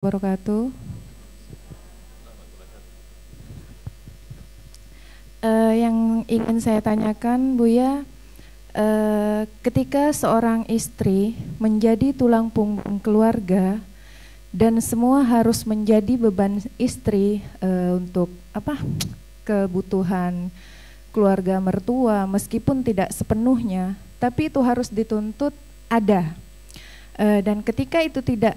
Wabarakatuh. Yang ingin saya tanyakan, Buya, ketika seorang istri menjadi tulang punggung keluarga dan semua harus menjadi beban istri untuk kebutuhan keluarga mertua, meskipun tidak sepenuhnya, tapi itu harus dituntut ada. Dan ketika itu tidak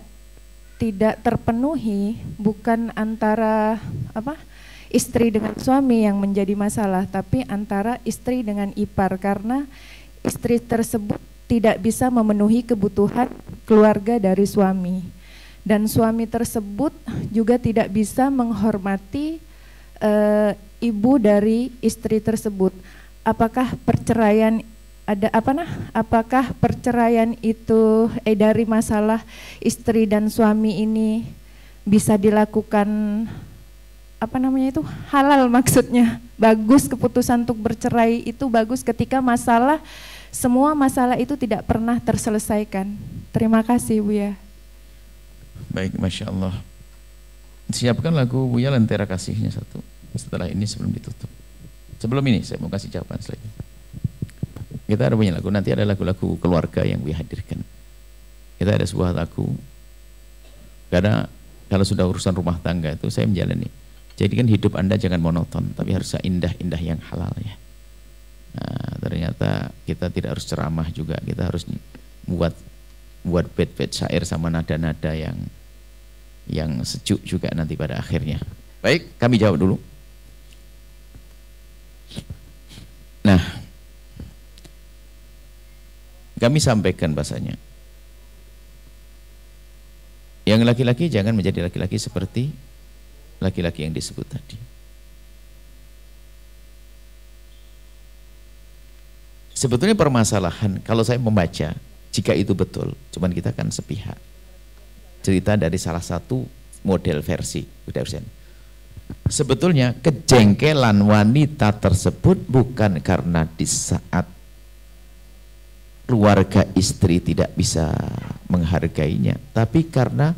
terpenuhi, bukan antara istri dengan suami yang menjadi masalah, tapi antara istri dengan ipar, karena istri tersebut tidak bisa memenuhi kebutuhan keluarga dari suami, dan suami tersebut juga tidak bisa menghormati ibu dari istri tersebut. Apakah perceraian apakah perceraian itu dari masalah istri dan suami ini bisa dilakukan halal, maksudnya bagus, keputusan untuk bercerai itu bagus ketika semua masalah itu tidak pernah terselesaikan. Terima kasih, Buya. Baik, Masya Allah. Siapkan lagu Buya Lentera Kasihnya satu. Setelah ini sebelum ditutup. Sebelum ini saya mau kasih jawaban selanjutnya. Kita ada punya lagu, nanti ada lagu-lagu keluarga yang Buya hadirkan. Kita ada sebuah lagu, karena kalau sudah urusan rumah tangga itu saya menjalani. Jadi kan hidup Anda jangan monoton, tapi harus indah-indah yang halal ya. Nah, ternyata kita tidak harus ceramah juga, kita harus buat bait-bait syair sama nada-nada yang sejuk juga nanti pada akhirnya. Baik, kami jawab dulu. Nah, kami sampaikan bahasanya, yang laki-laki jangan menjadi laki-laki seperti laki-laki yang disebut tadi. Sebetulnya permasalahan, kalau saya membaca, jika itu betul, cuman kita kan sepihak. Cerita dari salah satu model versi. Sebetulnya kejengkelan wanita tersebut bukan karena di saat keluarga istri tidak bisa menghargainya, tapi karena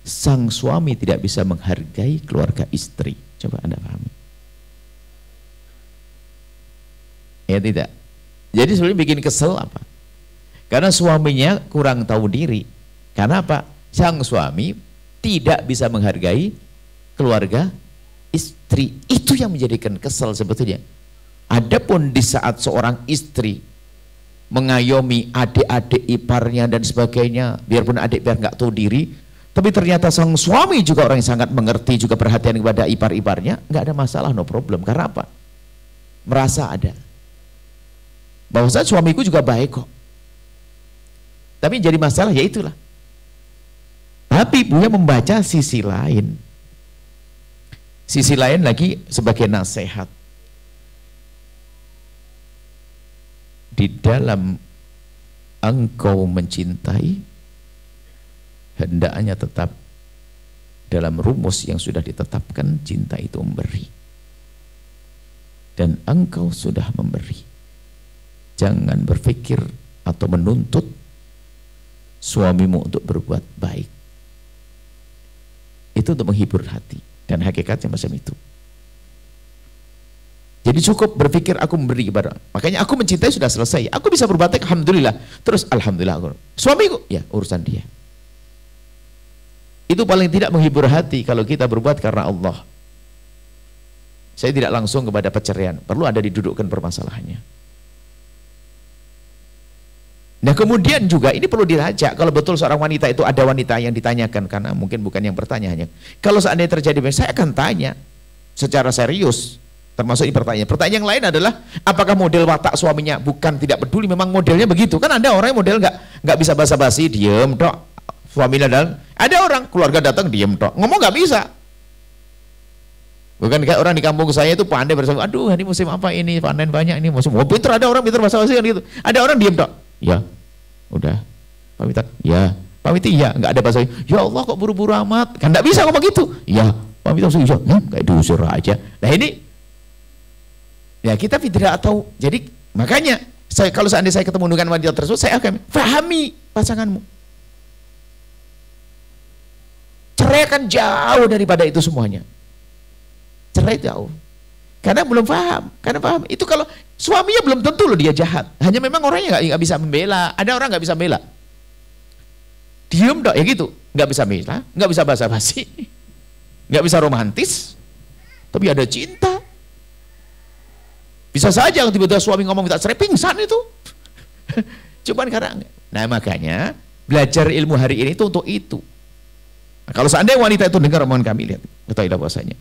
sang suami tidak bisa menghargai keluarga istri. Coba Anda pahami. Ya tidak. Jadi sebenarnya bikin kesel apa? Karena suaminya kurang tahu diri. Karena apa? Sang suami tidak bisa menghargai keluarga istri. Itu yang menjadikan kesel sebetulnya. Adapun di saat seorang istri mengayomi adik-adik iparnya dan sebagainya, biarpun adik biar nggak tahu diri, tapi ternyata sang suami juga orang yang sangat mengerti, juga perhatian kepada ipar-iparnya, nggak ada masalah, no problem. Karena apa? Merasa ada bahwa suamiku juga baik kok. Tapi jadi masalah ya itulah. Tapi Buya membaca sisi lain. Sisi lain lagi sebagai nasihat. Di dalam engkau mencintai, hendaknya tetap dalam rumus yang sudah ditetapkan, cinta itu memberi. Dan engkau sudah memberi. Jangan berpikir atau menuntut suamimu untuk berbuat baik. Itu untuk menghibur hati. Dan hakikatnya macam itu. Jadi cukup berpikir aku memberi kepada, makanya aku mencintai sudah selesai. Aku bisa berbuat baik, alhamdulillah. Terus alhamdulillah, suamiku ya urusan dia. Itu paling tidak menghibur hati kalau kita berbuat karena Allah. Saya tidak langsung kepada perceraian, perlu ada didudukkan permasalahannya. Nah kemudian juga ini perlu dilacak, kalau betul seorang wanita itu ada wanita yang ditanyakan, karena mungkin bukan yang bertanya hanya. Kalau seandainya terjadi, saya akan tanya secara serius. Termasuk ini pertanyaan yang lain adalah, apakah model watak suaminya bukan tidak peduli, memang modelnya begitu? Kan ada orang yang model nggak bisa basa-basi, diem tok, suaminya datang. Ada orang keluarga datang diem tok, ngomong nggak bisa. Bukan kayak orang di kampung saya itu pandai bersama, aduh ini musim apa ini, panen banyak ini musim. Oh pintar, ada orang pintar basa-basi kan gitu. Ada orang diem tok, ya udah pamitan, ya pamit, ya nggak ada bahasa. Ya Allah kok buru-buru amat, kan nggak bisa ngomong gitu. Ya pamitan, ya kayak diusir aja. Nah ini ya kita tidak tahu. Jadi makanya kalau seandainya saya ketemu dengan wanita tersebut, saya akan pahami pasanganmu. Cerai kan jauh daripada itu semuanya. Cerai jauh. Karena belum paham. Karena paham. Itu kalau suaminya belum tentu loh dia jahat. Hanya memang orangnya nggak bisa membela. Ada orang nggak bisa membela. Diem dong ya gitu. Nggak bisa membela, nggak bisa basa-basi, nggak bisa romantis. Tapi ada cinta. Bisa saja tiba-tiba suami ngomong minta cerai, pingsan itu. Cuman karena, nah makanya belajar ilmu hari ini itu untuk itu. Nah, kalau seandainya wanita itu dengar omongan kami, lihat, ketahuilah bahwasanya